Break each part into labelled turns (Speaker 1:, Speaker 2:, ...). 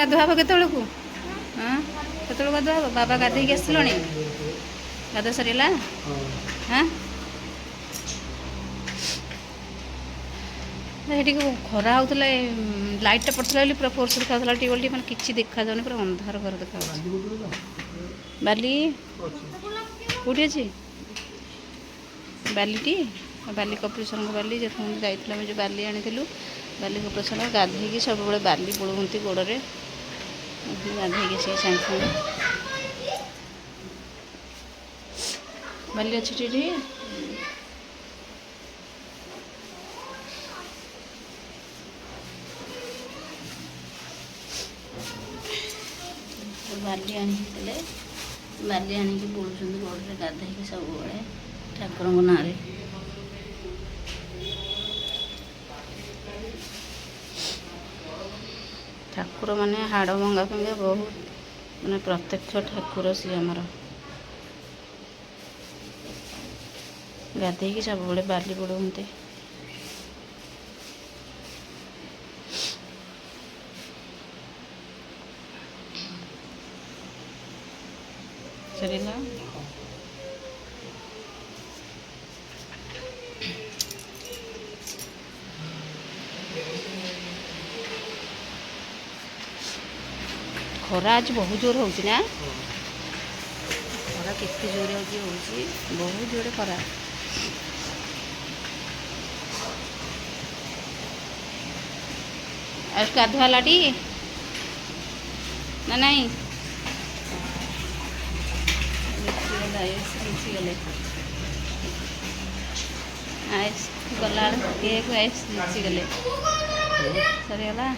Speaker 1: ଗାଧୁଆ ହବ କେତେବେଳକୁ? ହଁ କେତେବେଳକୁ ଗାଧୁଆ ହବ? ବାବା ଗାଧେଇକି ଆସିଲଣି? ଗାଧୁଆ ସରିଗଲା? ହଁ ସେଠିକି ଖରା ହେଉଥିଲା ଲାଇଟ୍ଟା ପଡ଼ିଥିଲା ବୋଲି ପୁରା ଫୋର୍ସ ଦେଖାଯାଉଥିଲା ଟ୍ୟୁବଲ୍ ଟି ମାନେ କିଛି ଦେଖାଯାଉନି ପୁରା ଅନ୍ଧାର ଘର ଦେଖାଯାଉଛି। ବାଲି କେଉଁଠି ଅଛି ବାଲିଟି? ବାଲି କପିଳେଶ୍ୱରଙ୍କ ବାଲି ଯେତେବେଳେ ଯାଇଥିଲୁ ଆମେ ଯେଉଁ ବାଲି ଆଣିଥିଲୁ ବାଲି କପିଳେଶ୍ୱର ଗାଧେଇକି ସବୁବେଳେ ବାଲି ବୋଳୁଛନ୍ତି ଗୋଡ଼ରେ ଗାଧେଇକି ଆସିକି ସାଙ୍ଗେ ସାଙ୍ଗେ ବାଲି ଅଛି ଏଠି। ବାଲି ଆଣିଥିଲେ ବାଲି ଆଣିକି ବୋଳୁଛନ୍ତି ଗୋଡ଼ରେ ଗାଧେଇକି ସବୁବେଳେ ଠାକୁରଙ୍କ ନାଁରେ। ଠାକୁର ମାନେ ହାଡ଼ ଭଙ୍ଗା ଫଙ୍ଗା ବହୁତ ମାନେ ପ୍ରତ୍ୟକ୍ଷ ଠାକୁର ସିଏ ଆମର। ଗାଧେଇକି ସବୁବେଳେ ବାଲି ବୋଳୁଛନ୍ତି। ସରିଲା ଖରା ଆଜି ବହୁତ ଜୋର ହେଉଛି ନା? ଖରା କେତେ ଜୋରେ ହେଉଛି ବହୁତ ଜୋରେ ଖରା। ଆଉ ଗାଧୁଆ ହେଲାଟି ନା ନାଇଁ? ମିଶିଗଲେ ଆଇସ୍ ଗଲାବେଳକୁ କେକ୍ ଆଇସ୍ ମିଶିଗଲେ ସରିଗଲା।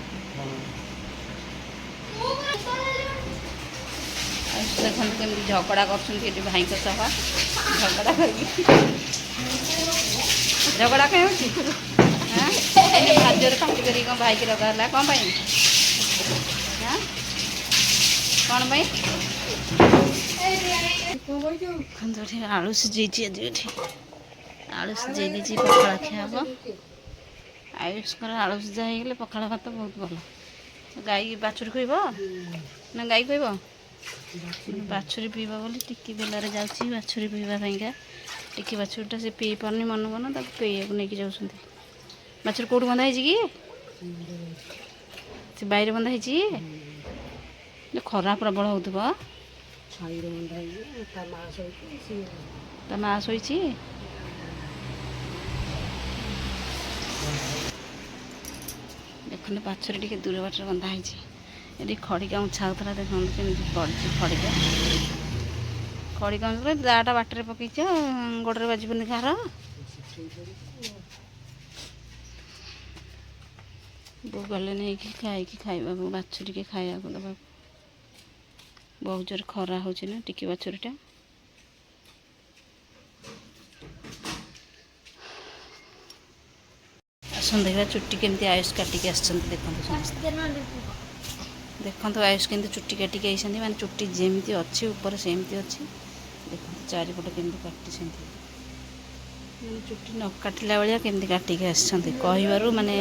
Speaker 1: ଆଇସ୍ ଦେଖନ୍ତୁ କେମିତି ଝଗଡ଼ା କରୁଛନ୍ତି ଏଠି ଭାଇଙ୍କ ସହ। ଝଗଡ଼ା କରିକି ଝଗଡ଼ା କାହିଁ ହେଉଛି? ହଁ ଭାଜ୍ୟରେ ପାଟି କରିକି କ'ଣ ଭାଇକି ରଗା ହେଲା କ'ଣ ପାଇଁ? ହଁ କ'ଣ ପାଇଁ? ଏଠି ଆଳୁ ସିଝେଇଛି ଆଜି ଏଠି ଆଳୁ ସିଝେଇ ଦେଇଛି ପଖାଳ ଖିଆ ହବ। ଆୟୁଷଙ୍କର ଆଳୁ ସିଝା ହେଇଗଲେ ପଖାଳ ଭାତ ବହୁତ ଭଲ। ଗାଈ ବାଛୁରୀ ଖୋଇବ ନା ଗାଈ ଖୋଇବ? ବାଛୁରୀ ପିଇବ ବୋଲି ଟିକି ବେଲାରେ ଯାଉଛି ବାଛୁରୀ ପିଇବା ପାଇଁକା। ଟିକି ବାଛୁରୀଟା ସେ ପିଇ ପାରୁନି ମନ ତାକୁ ପିଇବାକୁ ନେଇକି ଯାଉଛନ୍ତି। ବାଛୁରୀ କେଉଁଠି ବନ୍ଧା ହେଇଛି କି? ସେ ବାଇରେ ବନ୍ଧା ହେଇଛି। ଖରା ପ୍ରବଳ ହେଉଥିବ। ତା ମା ଶୋଇଛି। ଦେଖନ୍ତୁ ବାଛୁରୀ ଟିକେ ଦୂର ବାଟରେ ବନ୍ଧା ହେଇଛି। ଏଠି ଖଡ଼ିକା ଉଁଛା ହେଉଥିଲା ଦେଖନ୍ତୁ କେମିତି ପଡ଼ିଛି ଖଡ଼ିକା। ଖଡ଼ିକା ଦାଟା ବାଟରେ ପକେଇଛ ଗୋଡ଼ରେ ବାଜିବନି କାହାର। ବୋଉ ଗଲେ ନେଇକି ଖାଇବାକୁ ବାଛୁରୀକି ଖାଇବାକୁ ଦେବାକୁ। ବହୁତ ଜୋର ଖରା ହେଉଛି ନା ଟିକି ବାଛୁରୀଟା। ଆସନ୍ତୁ ଦେଖିବା ଚୁଟି କେମିତି ଆୟୁଷ କାଟିକି ଆସିଛନ୍ତି ଦେଖନ୍ତୁ ସମସ୍ତେ। ଦେଖନ୍ତୁ ଆୟୁଷ କେମିତି ଚୁଟି କାଟିକି ଆସିଛନ୍ତି ମାନେ ଚୁଟି ଯେମିତି ଅଛି ଉପରେ ସେମିତି ଅଛି। ଦେଖନ୍ତୁ ଚାରିପଟ କେମିତି କାଟିଛନ୍ତି ମାନେ ଚୁଟି ନ କାଟିଲା ଭଳିଆ କେମିତି କାଟିକି ଆସିଛନ୍ତି। କହିବାରୁ ମାନେ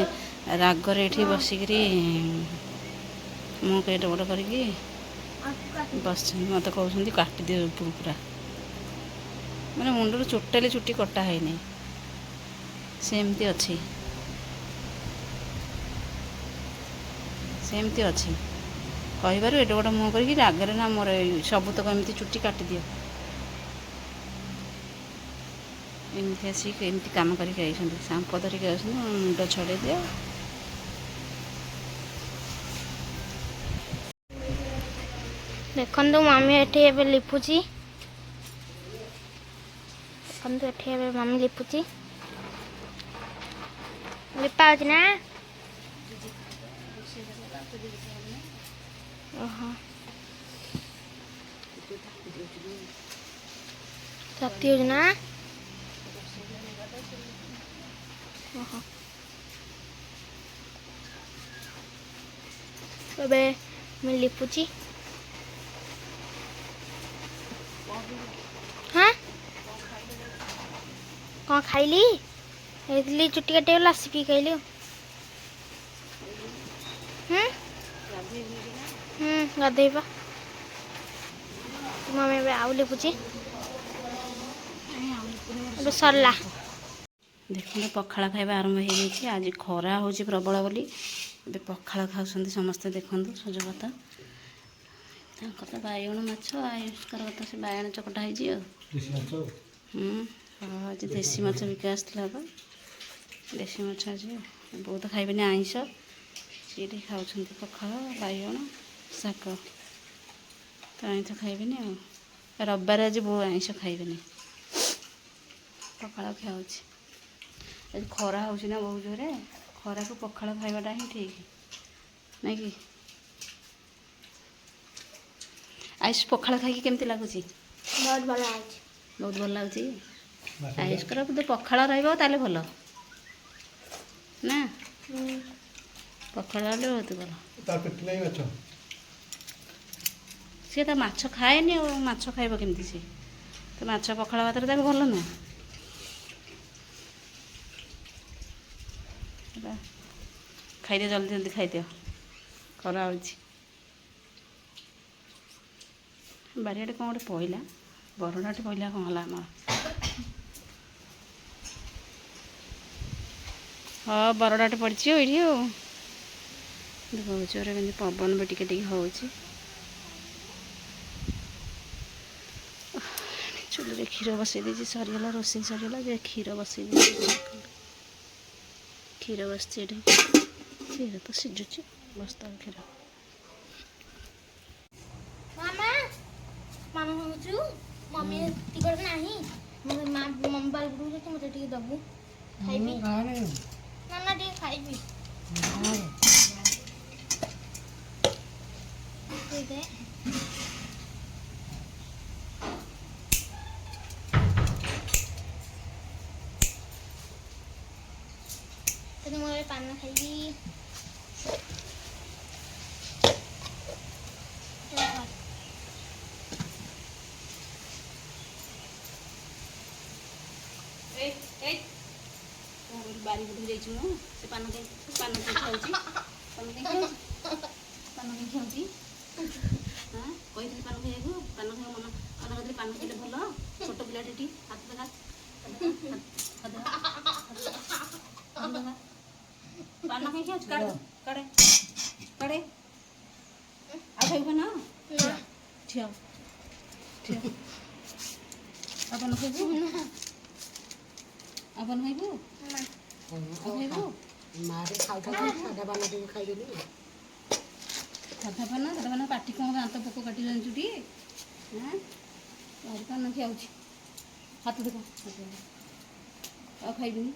Speaker 1: ରାଗରେ ଏଠି ବସିକିରି ମୁଁ କେଟେ ବଡ଼ କରିକି ବସିଛନ୍ତି। ମୋତେ କହୁଛନ୍ତି କାଟିଦିଅ ପୁରା ମାନେ ମୁଣ୍ଡରୁ ଟୋଟାଲି ଚୁଟି କଟା ହେଇନି ସେମିତି ଅଛି ସେମିତି ଅଛି। କହିବାରୁ ଏଡ଼େ ବଡ଼ ମୁହଁ କରିକି ରାଗରେ ନା ମୋର ସବୁତକ ଏମିତି ଚୁଟି କାଟିଦିଅ ଏମିତି ଆସିକି ଏମିତି କାମ କରିକି ଆଇଛନ୍ତି। ସାମ୍ପ ଧରିକି ଆସଛନ୍ତି ମୁଣ୍ଡ ଛଡ଼େଇ ଦିଅ।
Speaker 2: ଦେଖନ୍ତୁ ମାମି ଏଠି ଏବେ ଲିପୁଛି। ଦେଖନ୍ତୁ ଏଠି ଏବେ ମାମି ଲିପୁଛି। ଲିପା ହେଉଛି ନା? ଓହୋ ରାତି ହେଉଛି ନା? ଓହୋ ଏବେ ମୁଁ ଲିପୁଛି। ହଁ କ'ଣ ଖାଇଲି? ହେଇଥିଲି ଚୁଟି କାଟିଗଲା ଆସିକି ଖାଇଲି ଆଉ। ଗାଧେଇବା ମମି ଏବେ ଆଉ ଲିପୁଛି ଏବେ ସରିଲା।
Speaker 1: ଦେଖନ୍ତୁ ପଖାଳ ଖାଇବା ଆରମ୍ଭ ହେଇଯାଇଛି। ଆଜି ଖରା ହେଉଛି ପ୍ରବଳ ବୋଲି ଏବେ ପଖାଳ ଖାଉଛନ୍ତି ସମସ୍ତେ। ଦେଖନ୍ତୁ ସଜପତ ତାଙ୍କର ତ ବାଇଗଣ ମାଛ ଆୟୁଷଙ୍କର କଥା ସେ ବାଇଗଣ ଚକଟା ହେଇଛି ଆଉ। ଆଜି ଦେଶୀ ମାଛ ବିକା ଆସିଥିଲା ତ ଦେଶୀ ମାଛ ଆଜି ବହୁତ ଖାଇବେନି ଆଇଁଷ ସିଏ ଖାଉଛନ୍ତି ପଖାଳ ବାଇଗଣ ଶାଗ ତ ଆଇଁଷ ଖାଇବେନି ଆଉ ରବିବାର ଆଜି ବୋଉ ଆଇଁଷ ଖାଇବେନି ପଖାଳ ଖାଉଛି। ଆଜି ଖରା ହେଉଛି ନା ବହୁତ ଜୋରେ ଖରାକୁ ପଖାଳ ଖାଇବାଟା ହିଁ ଠିକ୍ ନାଇଁ କି। ଆୟୁଷ ପଖାଳ ଖାଇକି କେମିତି ଲାଗୁଛି?
Speaker 2: ବହୁତ ଭଲ ଲାଗୁଛି।
Speaker 1: ବହୁତ ଭଲ ଲାଗୁଛି। ଆୟୁଷଙ୍କର ଯଦି ପଖାଳ ରହିବ ତାହେଲେ ଭଲ ନା ପଖାଳ ହେଲେ ବହୁତ ଭଲ। ସିଏ ତ ମାଛ ଖାଏନି ଆଉ ମାଛ ଖାଇବ କେମିତି ସିଏ ତ ମାଛ ପଖାଳ ଭାତରେ ତାକୁ ଭଲ ନୁହଁ। ଖାଇଦିଅ ଜଲ୍ଦି ଜଲ୍ଦି ଖାଇଦିଅ ଖରା ହେଉଛି। ବାରିଆଡ଼େ କ'ଣ ଗୋଟେ ପଇଲା ବରଡ଼ାଟେ ପଇଲା କ'ଣ ହେଲା ଆମର। ହଁ ବରଡ଼ାଟେ ପଡ଼ିଛି ଏଇଠି ଆଉ ବହୁତ ଜୋରେ କେମିତି ପବନ ବି ଟିକେ ଟିକେ ହେଉଛି। ଚୁଲିରେ କ୍ଷୀର ବସାଇ ଦେଇଛି ସରିଗଲା ରୋଷେଇ ସରିଗଲା ଯେ କ୍ଷୀର ବସାଇ ଦେଇଛି। କ୍ଷୀର ବସିଛି ଏଠି କ୍ଷୀର ତ ସିଝୁଛି ବସ୍ତା କ୍ଷୀର।
Speaker 2: ମାମା ମାମା ଭାବୁଛୁ ମମି ଟିକଟ ନାହିଁ ମମି ବାଲ ବୁଡୁଛି ମତେ ଟିକେ ଦବୁ ଖାଇବି ନା ନା ଟିକେ ଖାଇବି ଦେ ତେଣୁ ମୁଁ ଏବେ ପାନ ଖାଇବି।
Speaker 1: ବାରି ବୁଝି ଯାଇଛି ମୁଁ ସେ ପାନ ଖାଇ ଖାଉଛି ପାନ ଖାଇ ଖାଉଛି ହଁ କହିଥିଲି ପାନ ଖାଇବାକୁ ପାନ ଖାଇବା ମନ କରିଥିଲି ପାନ ଖାଇଲେ ଭଲ ଛୋଟ ପିଲାଟେ ଏଠି ହାତ ଦେଖା ପାନ ଖାଇ ଖାଉଛି କାଢ଼େ କାଢ଼େ କାଢ଼େ ଆଉ ଖାଇବୁ ନା ଠିଆ ଠିଆ ଆଉ ପାନ ଖାଇବୁ ଆଉ ପାନ ଖାଇବୁ ଖାଇବୁ ସାଧା ପାନ ପାଟି କ'ଣ ଦାନ୍ତ ପୋକ କାଟି ଜାଣିଛୁ ଟି ଭାରି ପାନ ଖିଆଉଛି ହାତ ଦେଖ ଆଉ ଖାଇବିନି।